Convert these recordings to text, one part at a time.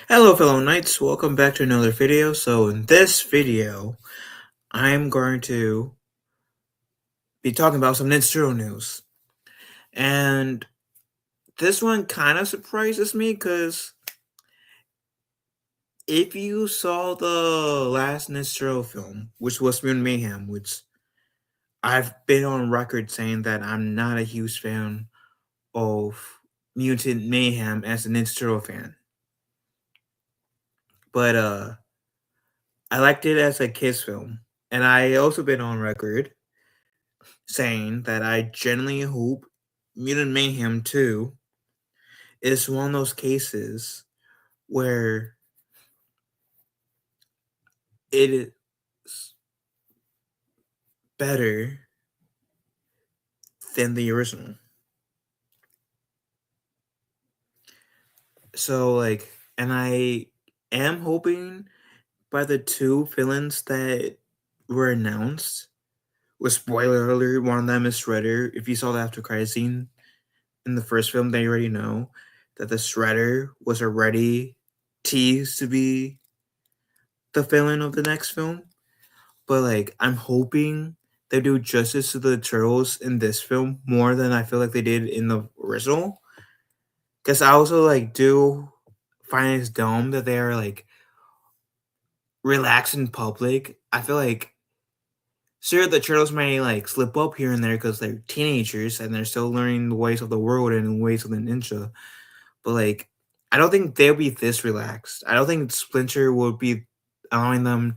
Hello fellow knights, welcome back to another video. So in this video, I'm going to be talking about some Ninja news. And this one kind of surprises me because if you saw the last Ninja film, which was Mutant Mayhem, which I've been on record saying that I'm not a huge fan of Mutant Mayhem as a Ninja fan. But I liked it as a kids film. And I also been on record saying that I genuinely hope Mutant Mayhem 2 is one of those cases where it is better than the original. So, and I am hoping by the two villains that were announced, with spoiler alert, one of them is Shredder. If you saw the after credit scene in the first film, then you already know that the Shredder was already teased to be the villain of the next film. But I'm hoping they do justice to the turtles in this film more than I feel like they did in the original. Because I also do find it's dumb that they are relaxed in public. I feel like sure the turtles may slip up here and there because they're teenagers and they're still learning the ways of the world and the ways of the ninja. But I don't think they'll be this relaxed. I don't think Splinter would be allowing them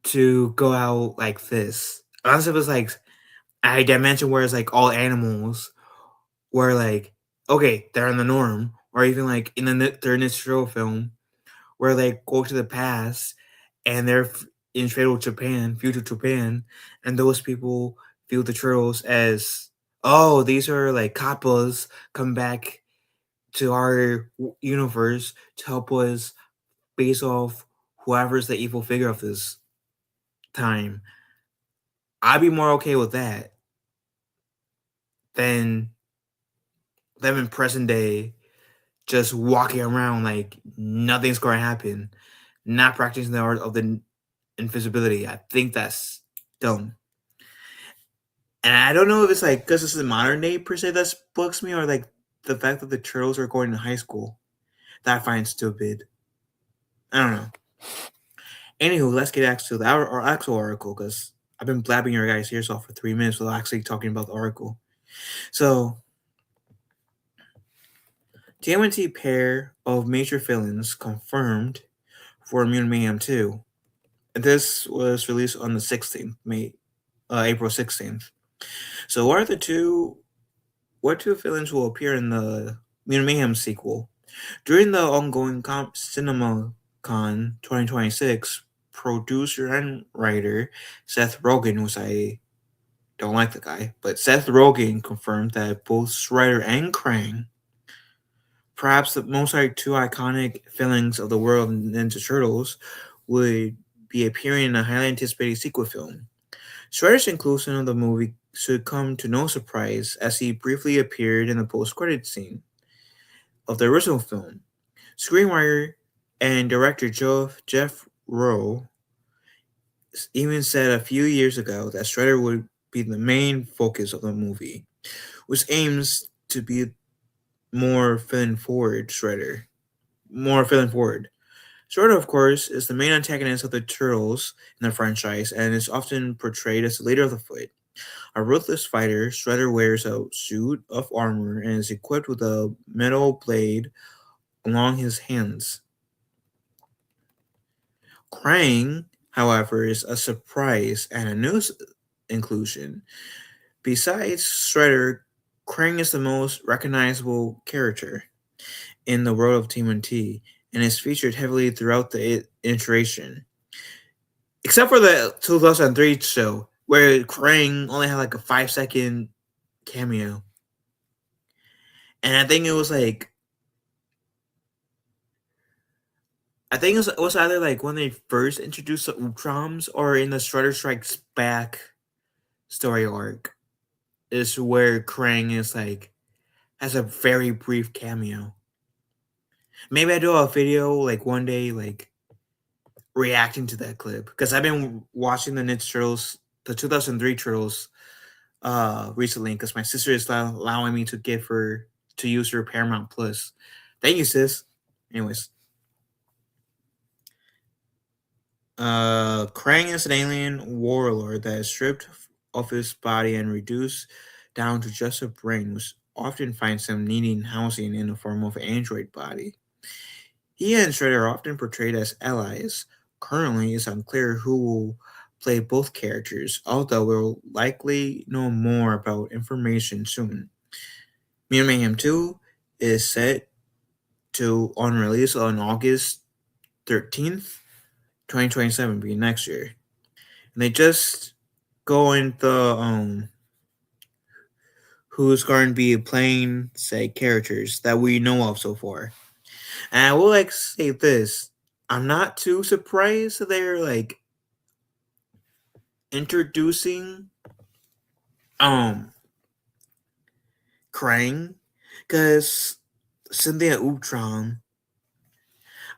to go out like this. Unless it was a dimension where it's all animals where okay, they're in the norm, or even in the third Nitro film where they go to the past and they're in feudal Japan, and those people view the turtles as, oh, these are kappas come back to our universe to help us face off whoever's the evil figure of this time. I'd be more okay with that than them in present day just walking around like nothing's going to happen, not practicing the art of the invisibility. I think that's dumb. And I don't know if it's because this is modern day per se that bugs me, or the fact that the turtles are going to high school that I find stupid. I don't know. Anywho, let's get back to our actual article because I've been blabbing your guys' ears off for 3 minutes without actually talking about the article. So, TMNT pair of major villains confirmed for Mutant Mayhem 2. This was released on the 16th, April 16th. So what two villains will appear in the Mutant Mayhem sequel? During the ongoing CinemaCon 2026, producer and writer Seth Rogen, which I don't like the guy, but Seth Rogen confirmed that both Shredder and Krang, perhaps the most two iconic villains of the world in Ninja Turtles, would be appearing in a highly anticipated sequel film. Shredder's inclusion of the movie should come to no surprise, as he briefly appeared in the post-credit scene of the original film. Screenwriter and director Jeff Rowe even said a few years ago that Shredder would be the main focus of the movie, which aims to be more villain forward Shredder. More villain forward. Shredder, of course, is the main antagonist of the Turtles in the franchise and is often portrayed as the leader of the fight. A ruthless fighter, Shredder wears a suit of armor and is equipped with a metal blade along his hands. Krang, however, is a surprise and a new inclusion. Besides Shredder, Krang is the most recognizable character in the world of TMNT and is featured heavily throughout the iteration. Except for the 2003 show, where Krang only had a 5-second cameo. And I think it was it was either when they first introduced the Ultrams or in the Shredder Strikes Back story arc is where Krang is has a very brief cameo. Maybe I do a video like one day, like reacting to that clip because I've been watching the Ninja Turtles, the 2003 Turtles, recently because my sister is allowing me to give her to use her Paramount Plus. Thank you, sis. Anyways, Krang is an alien warlord that is stripped of his body and reduced down to just a brain, which often finds him needing housing in the form of an android body. He and Shredder are often portrayed as allies. Currently, it's unclear who will play both characters, although we'll likely know more about information soon. Mutant Mayhem 2 is set to on release on August 13th, 2027, being next year. And they just go into who's going to be playing, say, characters that we know of so far. And I will like say this. I'm not too surprised that they're like introducing um Krang because Cynthia Utron,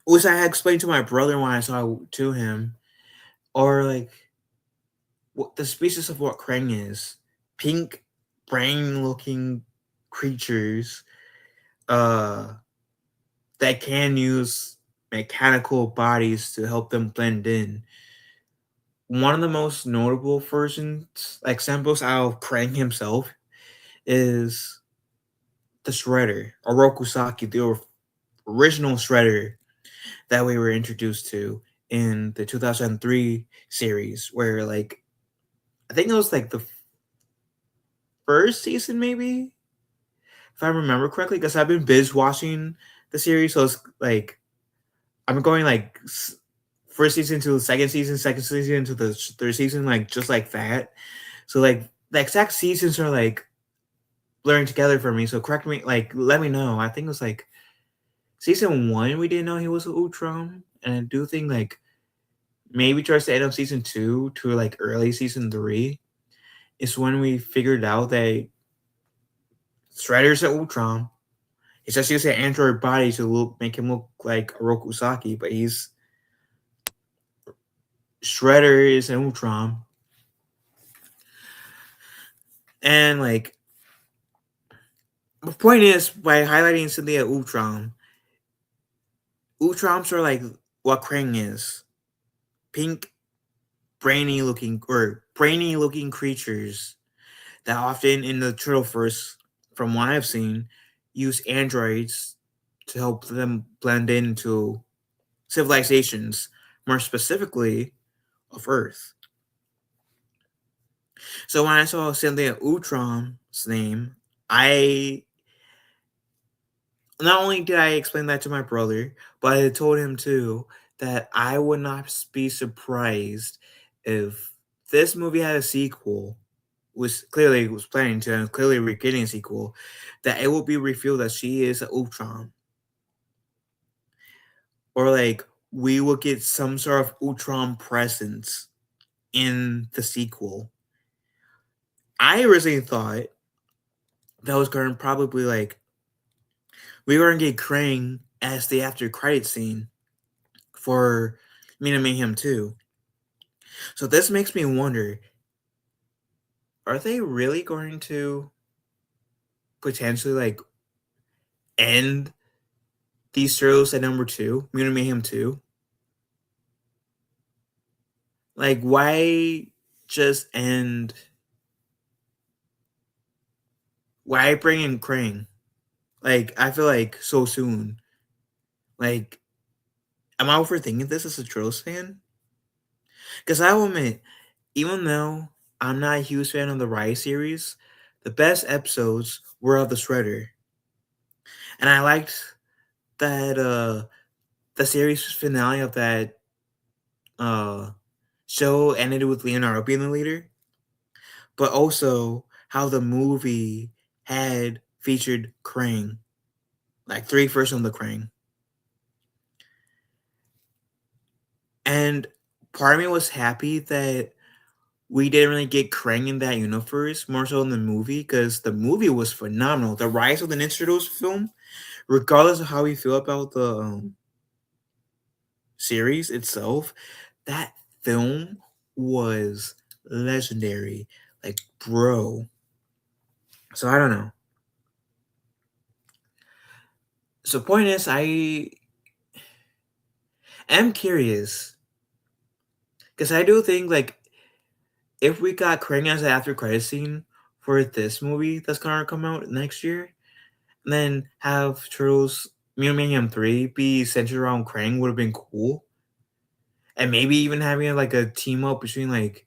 which I had explained to my brother when I saw it to him, or like what the species of what Krang is. Pink brain looking creatures uh that can use mechanical bodies to help them blend in. One of the most notable versions, examples out of Krang himself, is the Shredder, or Rokusaki, the original Shredder that we were introduced to in the 2003 series, where like I think it was like the first season, maybe if I remember correctly, because I've been binge watching the series, so it's like I'm going like first season to the second season to the third season, like just like that. So like the exact seasons are like blurring together for me. So correct me, like let me know. I think it was like season one we didn't know he was an Ultron, and I do think like maybe towards the end of season two to like early season three is when we figured out that Shredder's an Ultron. It's just using an android body to make him look like Orokusaki, but he's Shredder is an Ultron. And like the point is by highlighting Cynthia Ultrons are like what Krang is. Pink brainy looking creatures that often in the Turtleverse, from what I've seen, use androids to help them blend into civilizations, more specifically of Earth. So when I saw Cynthia Utron's name, I not only did I explain that to my brother, but I told him too that I would not be surprised if this movie had a sequel, was clearly was planning to, and clearly we're getting a sequel, that it will be revealed that she is an Ultron, or like we will get some sort of Ultron presence in the sequel. I originally thought that was going to probably like we were going to get Krang as the after credit scene for Mutant Mayhem 2. So this makes me wonder, are they really going to potentially like end these turtles at number 2, Mutant Mayhem 2? Like why just end, why bring in Krang? Like I feel like so soon. Like am I overthinking this as a Turtles fan? Because I will admit, even though I'm not a huge fan of the Rise series, the best episodes were of the Shredder. And I liked that the series finale of that uh show ended with Leonardo being the leader, but also how the movie had featured Krang, like three versions of the Krang. And part of me was happy that we didn't really get Krang in that universe, more so in the movie, because the movie was phenomenal. The Rise of the Ninja Turtles film regardless of how we feel about the series itself, that film was legendary. Like, bro. So I don't know. So point is, I am curious because I do think like if we got Krang as an after credit scene for this movie that's gonna come out next year, and then have Turtles Mutant Mayhem 3 be centered around Krang would have been cool. And maybe even having like a team up between like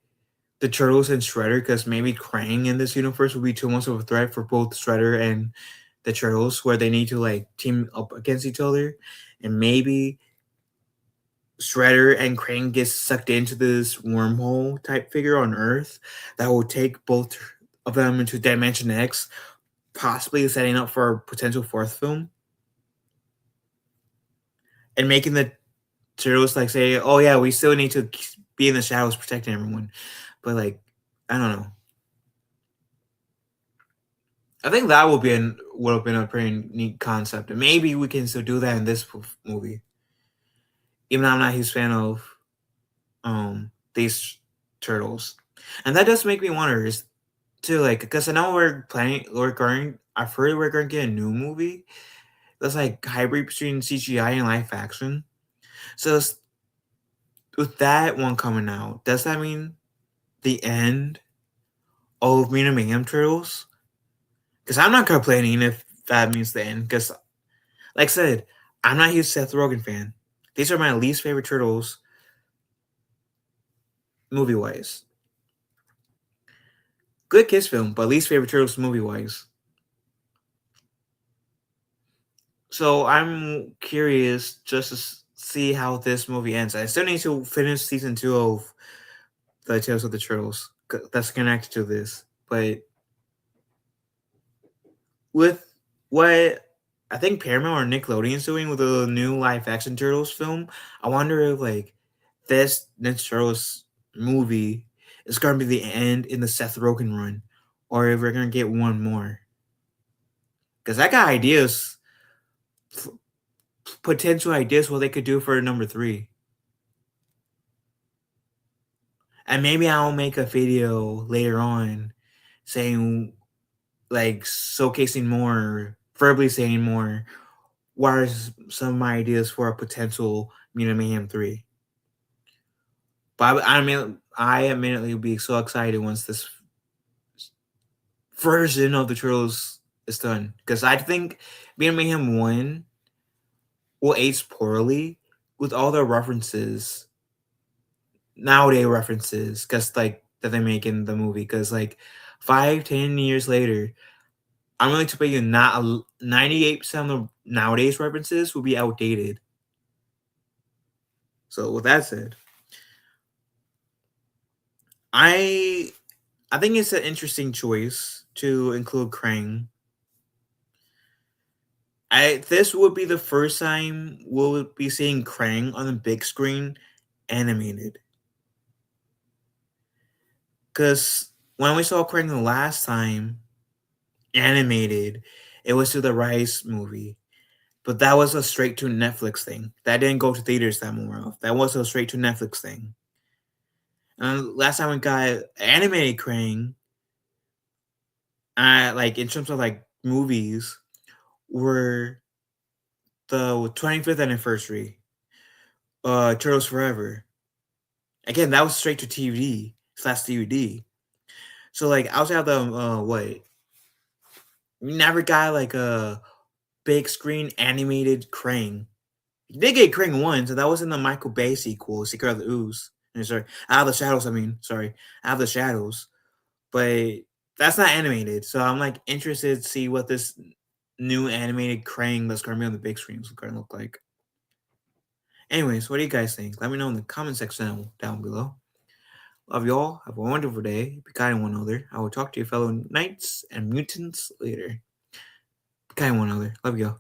the Turtles and Shredder, because maybe Krang in this universe would be too much of a threat for both Shredder and the Turtles, where they need to like team up against each other. And maybe Shredder and Krang get sucked into this wormhole type figure on Earth that will take both of them into Dimension X, possibly setting up for a potential fourth film. And making the Turtles like say, "Oh yeah, we still need to be in the shadows protecting everyone," but like, I don't know. I think that would have been a pretty neat concept, and maybe we can still do that in this movie. Even though I'm not a huge fan of these turtles, and that does make me wonder is too like because I know we're going. I've heard we're going to get a new movie that's like hybrid between CGI and live action. So with that one coming out, does that mean the end of Mutant Mayhem Turtles? Because I'm not complaining if that means the end. Because, like I said, I'm not a huge Seth Rogen fan. These are my least favorite Turtles movie wise. Good kids film, but least favorite Turtles movie wise. So I'm curious just to see how this movie ends. I still need to finish season 2 of the Tales of the Turtles. That's connected to this. But with what I think Paramount or Nickelodeon's doing with the new live action Turtles film, I wonder if like this next Turtles movie is gonna be the end in the Seth Rogen run, or if we're gonna get one more. Because I got ideas, potential ideas what they could do for number 3, and maybe I'll make a video later on saying like showcasing more, verbally saying more. What are some of my ideas for a potential Mutant Mayhem 3? But I immediately will be so excited once this version of the Turtles is done. Because I think Mutant Mayhem 1 will age poorly with all the references, nowadays references, because like that they make in the movie. Because like 5-10 years later, I'm willing to bet you not 98% of the nowadays references will be outdated. So with that said, I I think it's an interesting choice to include Krang. This would be the first time we'll be seeing Krang on the big screen animated. Because when we saw Krang the last time animated, it was to the Rise movie. But that was a straight to Netflix thing. That didn't go to theaters that more of. That was a straight to Netflix thing. And last time we got animated Krang, like in terms of like movies, were the 25th anniversary, Turtles Forever. Again, that was straight to TV/DVD. So like outside of the what, we never got like a big screen animated Krang. You did get Krang once, and that was in the Michael Bay sequel, Secret of the Ooze. Sorry, Out of the Shadows. Out of the Shadows. But that's not animated, so I'm like interested to see what this new animated Krang that's gonna be on the big screen is gonna look like. Anyways, what do you guys think? Let me know in the comment section down below. Love y'all. Have a wonderful day. Be kind to one another. I will talk to your fellow knights and mutants later. Be kind to one another. Love y'all.